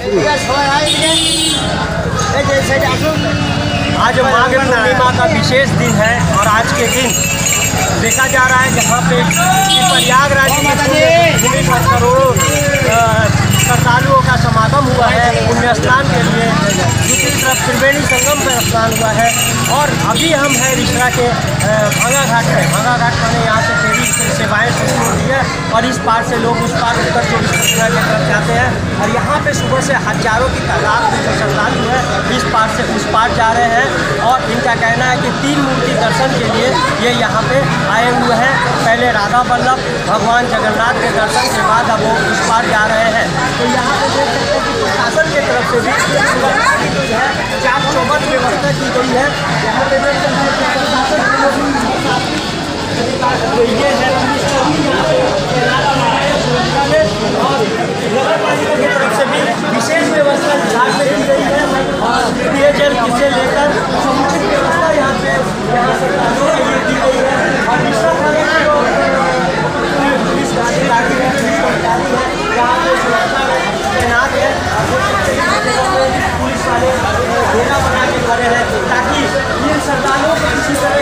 आज माघ पूर्णिमा का विशेष दिन है और आज के दिन देखा जा रहा है जहाँ पे प्रयागराज में करोड़ों श्रद्धालुओं का समागम हुआ है पुण्य स्नान के लिए। दूसरी तरफ त्रिवेणी संगम पर स्नान हुआ है और अभी हम हैं रिसरा के भांगा घाट में। भांगा घाट माने यहाँ से फेरी सेवाएँ शुरू होती है और इस पार से लोग उस पार उत्तर 24 परगना की तरफ जाते हैं और यहाँ पे सुबह से हजारों की तादाद में जो श्रद्धालु है इस पार से उस पार जा रहे हैं और इनका कहना है कि 3 मूर्ति दर्शन के लिए ये यहाँ पे आए हुए हैं। पहले राधा वल्लभ भगवान जगन्नाथ के दर्शन के बाद अब वो उस पार जा रहे हैं। तो यहाँ पे देख सकते हैं कि प्रशासन की तरफ से भी सुरक्षा की जो है चाक चौबंद व्यवस्था की गई है। यहाँ पे देख सकते हैं प्रशासन ये है सुरक्षा में और नगर पालिका की तरफ से भी विशेष व्यवस्था विभाग में की गई है और पेयजल से लेकर समुचित व्यवस्था यहाँ पे सरकारों के लिए की गई है और पुलिस अधिकारी है, पुलिस कर्मचारी है यहाँ पे सुरक्षा तैनात है। पुलिस वाले घेरा बना के खड़े हैं ताकि इन श्रद्धालुओं को किसी तरह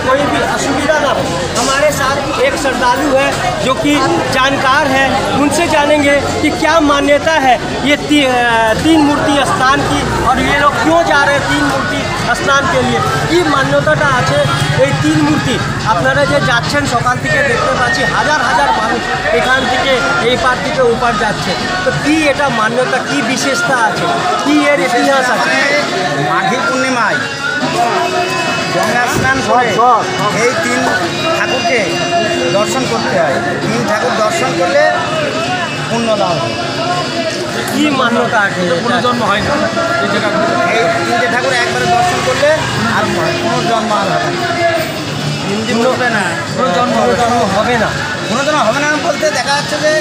कोई भी असुविधा ना हो। हमारे साथ एक श्रद्धालु है जो कि जानकार है, उनसे जानेंगे कि क्या मान्यता है ये 3 मूर्ति स्नान की और ये लोग क्यों जा रहे हैं 3 मूर्ति स्नान के लिए। কি মান্যতাটা আছে এই 3 মূর্তি আপনারা যে যাচ্ছেন সকাল থেকে দেখতে পাচ্ছি হাজার হাজার মানুষ এখান থেকে এই পার থেকে ওপার যাচ্ছে। তো কি এটা মান্যতা কি বিশেষতা আছে কি এর ইতিহাস আছে? মাঘী পূর্ণিমায় গঙ্গা স্নান করে এই 3 ঠাকুরকে দর্শন করতে হয়। 3 ঠাকুর দর্শন করলে পুণ্য লাভ হয়। কি মান্যতা আছে? পুনর্জন্ম হয় না এই তিনটে ঠাকুর একবারে দর্শন করলে আর পুনর্জন্ম আর হবে না। পুনর্জন্ম হবে না। পুনর্জন্ম হবে না বলতে দেখা যাচ্ছে যে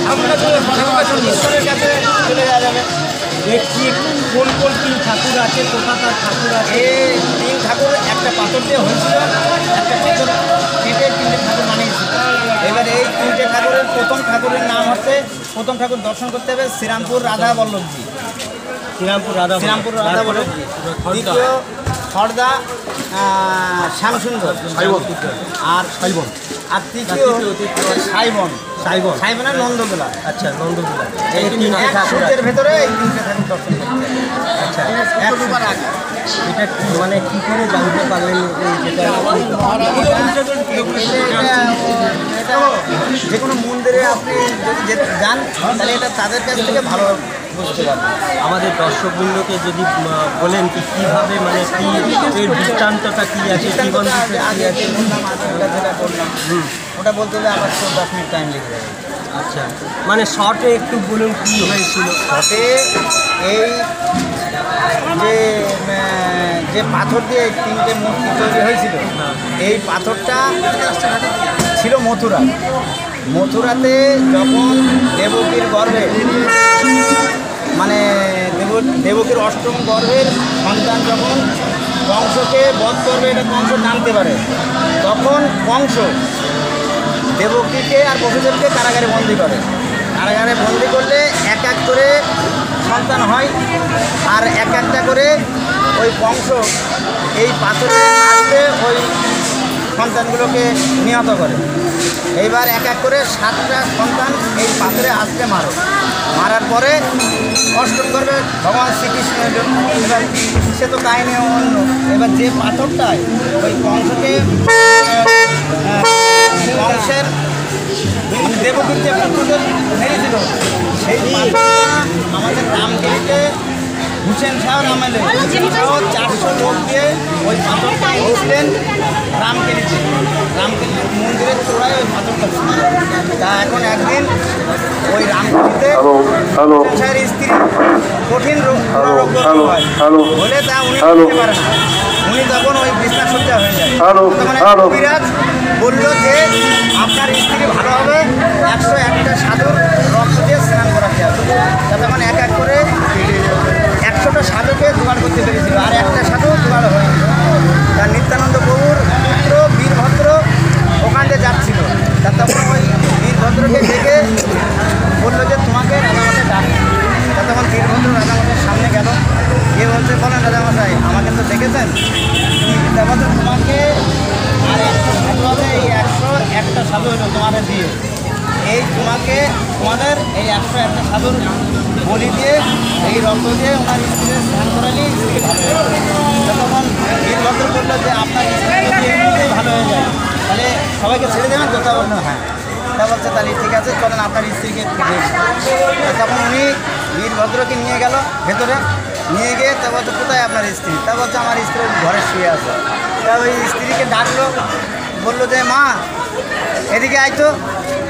ঈশ্বরের কাছে চলে যাওয়া যাবে। দেখছি কোন কোন 3 ঠাকুর আছে, কোথাকার ঠাকুর আছে? এই 3 ঠাকুর একটা পাথর দিয়ে হয়েছিল, একটা পাথর কেটে 3টে ঠাকুর বানিয়েছিল। এবার এই 3টে ঠাকুরের প্রথম ঠাকুরের নাম হচ্ছে, প্রথম ঠাকুর দর্শন করতে হবে শ্রীরামপুর রাধা বল্লভজি। শ্রীরামপুর রাধা বল্লভজি। দ্বিতীয় খড়দা শ্যামসুন্দর আর তৃতীয় সাইবনের নন্দদোলা। আচ্ছা, নন্দদোলা। এই 3টে ঠাকুরের ভেতরে এই 3টে ঠাকুর দর্শন করতে হবে। আচ্ছা, এটা মানে কী করে জানতে পারলেন যেটা? যে কোনো মন্দিরে আপনি যদি যান তাহলে এটা তাদের কাছ থেকে ভালো বুঝতে পারবেন। আমাদের দর্শকবৃন্দকে যদি বলেন কি কীভাবে মানে কি এর দৃষ্টান্তটা কী আছে, জীবন আগে যেটা করলাম ওটা বলতে হলে আবার 10 মিনিট টাইম লেগে যাবে। আচ্ছা, মানে শর্টে একটু বলুন কী হয়েছিল? শর্টে এই যে পাথর দিয়ে 3টে মূর্তি তৈরি হয়েছিল, এই পাথরটা ছিল মথুরাতে যখন দেবকীর গর্ভে মানে দেবকীর অষ্টম গর্ভের সন্তান যখন কংসকে বধ করবে, এটা কংস জানতে পারে, তখন কংস দেবকীকে আর বসুদেবকে কারাগারে বন্দি করে। কারাগারে বন্দি করলে এক এক করে সন্তান হয় আর এক একটা করে ওই কংস এই পাথরে আসতে ওই সন্তানগুলোকে নিহত করে। এইবার এক এক করে 7টা সন্তান এই পাথরে আসতে মারার পরে অষ্টম গর্ভে ভগবান শ্রীকৃষ্ণের জন্য। এবার সে তো কাহিনী অন্য। এবার যে পাথরটায় ওই কংসকে কংসের দেবকীর যে পুত্রদের মেরেছিল সেই পাথরটা আমাদের রামগিরিতে হুসেন শাহ আমলে 400 লোক দিয়ে ওই পাথরটা উঠলেন রামগিরিতে। রামগিরি মন্দিরের চূড়ায় ওই পাথরটা ছিল। তা এখন একদিন ওই রামগিরিতে হুসেন শাহের স্ত্রী কঠিন রোগ হয়, হলে তা উনি করতে পারেন না। উনি তখন ওই বিছনাসজ্জা হয়ে যায়। তখন কবিরাজ বলল যে আপনার স্ত্রী ভালো হবে 101টা সাধুর রক্ত দিয়ে স্নান করাতে হবে। তা তখন এক এক করে 100টা সাধুকে জোগাড় করতে পেরেছিল আর একটা সাধু জোগাড় হয়নি। তার নিত্যানন্দ প্রভুর পুত্র বীরভদ্র ওখান থেকে যাচ্ছিল। তা তখন ওই বীরভদ্রকে ডেকে বললো যে তোমাকে রাজামশাই ডাকে। তা তখন বীরভদ্র রাজামশাই তোমাদের এই 101টা সাধুর বলি দিয়ে এই রক্ত দিয়ে ওনার স্ত্রীর স্নান করালেই স্ত্রী ভালো হয়ে যাবে। তখন বীরভদ্র বললো যে আপনার স্ত্রী যদি এমনিতেই ভালো হয়ে যায় তাহলে সবাইকে ছেড়ে দেবেন তো? তা বললো হ্যাঁ। তা বলছে তাহলে ঠিক আছে, চলেন আপনার স্ত্রীকে ফিরে। তখন উনি বীরভদ্রকে নিয়ে গেল ভেতরে, নিয়ে গিয়ে তা বলছে কোথায় আপনার স্ত্রী? তা বলছে আমার স্ত্রী ঘরে শুয়ে আছে। তা ওই স্ত্রীকে ডাকলো, বললো যে মা এদিকে আইতো।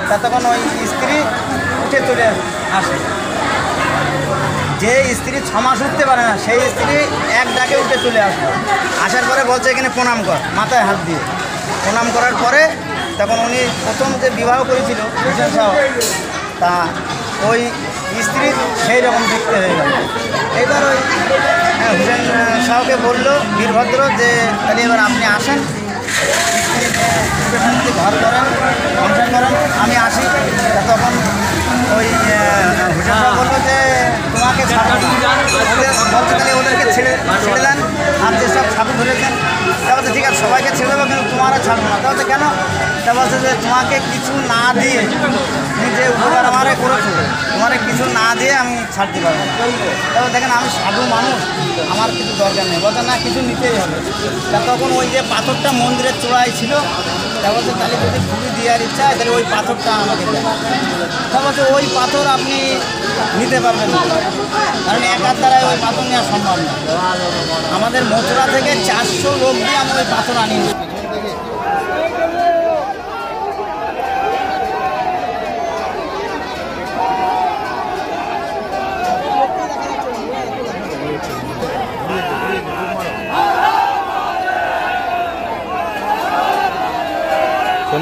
তা তখন ওই স্ত্রী উঠে চলে আসে। যে স্ত্রী 6 মাস উঠতে পারে না সেই স্ত্রী এক ডাকে উঠে চলে আসলো। আসার পরে বলছে এখানে প্রণাম কর, মাথায় হাত দিয়ে প্রণাম করার পরে তখন উনি প্রথম যে বিবাহ করেছিল হুসেন শাহ, তা ওই স্ত্রীর সেই রকম দেখতে হয়ে গেল। এইবার ওই হুসেন শাহকে বললো বীরভদ্র যে তাহলে এবার আপনি আসেন, স্ত্রীর ঘর করেন, সংসার করেন, আমি আসি। তখন ওই হুসেন শাহ বললো যে তোমাকে বলতে গেলে ওদেরকে ছেড়ে দেন, আর যেসব সাধু ধরেছেন তা বলছে ঠিক আছে সবাইকে ছেড়ে দেবো, কিন্তু তোমারও ছাড়বো না। তা বলছে কেন? তা বলছে যে তোমাকে কিছু না দিয়ে, তুমি যে উপকার আমারে করেছো, তোমারে কিছু না দিয়ে আমি ছাড়তে পারবো না। তারপর দেখেন আমি সাধু মানুষ, আমার কিছু দরকার নেই। বলছে না কিছু নিতেই হবে। তা তখন ওই যে পাথরটা মন্দিরের চূড়ায় ছিল, তা বলছে তাহলে যদি ঘুরি দেওয়ার ইচ্ছা হয় তাহলে ওই পাথরটা আমাকে দেয়। তা বলছে ওই পাথর আপনি নিতে পারবেন না, কারণ একার দ্বারাই ওই পাথর নেওয়া সম্ভব না। আমাদের মথুরা থেকে 400 লোক দিয়ে আমি ওই পাথর আনি।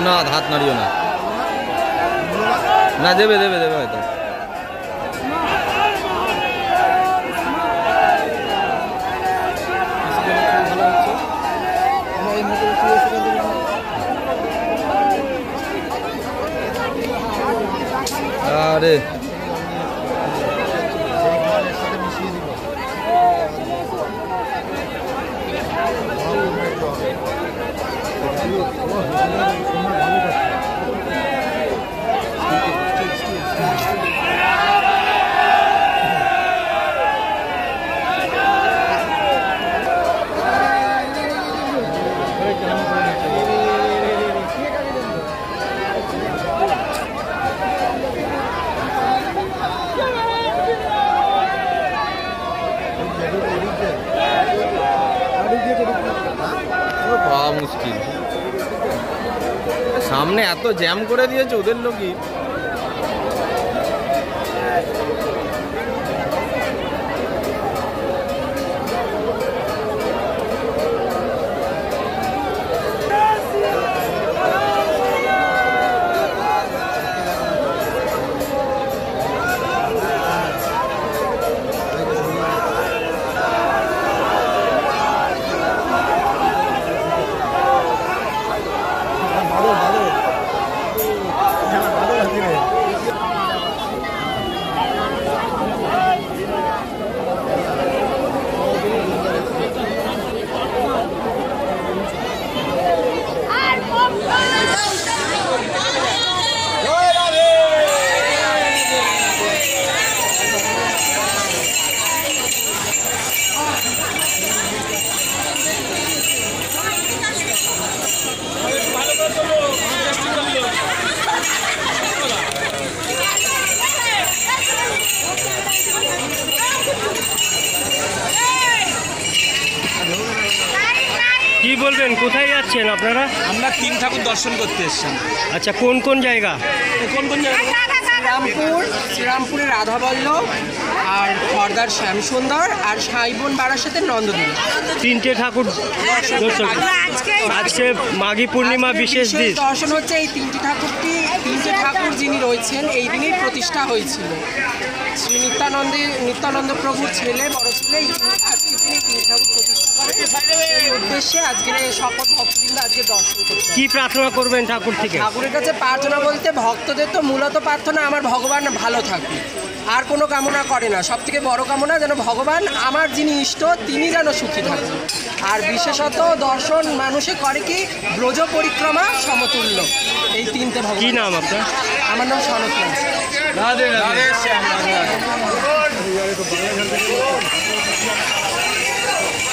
না হাত নাড়িও না, না দেবে দেবে দেবে হয়তো। আরে পাওয়া মুশকিল, সামনে এত জ্যাম করে দিয়েছে ওদের লোকই। কি বলবেন, কোথায় যাচ্ছেন আপনারা? আমরা 3 ঠাকুর দর্শন করতে এসেছি। আচ্ছা, কোন কোন জায়গা? কোন কোন জায়গা? শ্রীরামপুরের রাধাবল্লভ, আর খড়দার শ্যামসুন্দর, আর সাইবন বারাসাতের নন্দদ্বীপ। 3টে ঠাকুর দর্শন। আজকে মাঘী পূর্ণিমা বিশেষ দিন দর্শন হচ্ছে। এই 3টে ঠাকুর যিনি রয়েছেন এই দিনেই প্রতিষ্ঠা হয়েছিল। শ্রী নিত্যানন্দ প্রভুর ছেলে, বড় ছেলে আজকে তিনি 3 ঠাকুর প্রতিষ্ঠা করেন। এই উদ্দেশ্যে আজকের সকল ভক্তবৃন্দ আজকে দর্শন করবেন। কি প্রার্থনা করবেন ঠাকুর থেকে? ঠাকুরের কাছে প্রার্থনা বলতে ভক্তদের তো মূলত প্রার্থনা আমার ভগবান ভালো থাকুক, আর কোনো কামনা করে না। সব থেকে বড় কামনা যেন ভগবান আমার যিনি ইষ্ট তিনি যেন সুখী থাকুন। আর বিশেষত দর্শন মানুষে করে কি ব্রজ পরিক্রমা সমতুল্য এই তিনটে ভগবান। কি নাম আপনার? আমার নাম সনৎ নাথ। রাধে রাধে।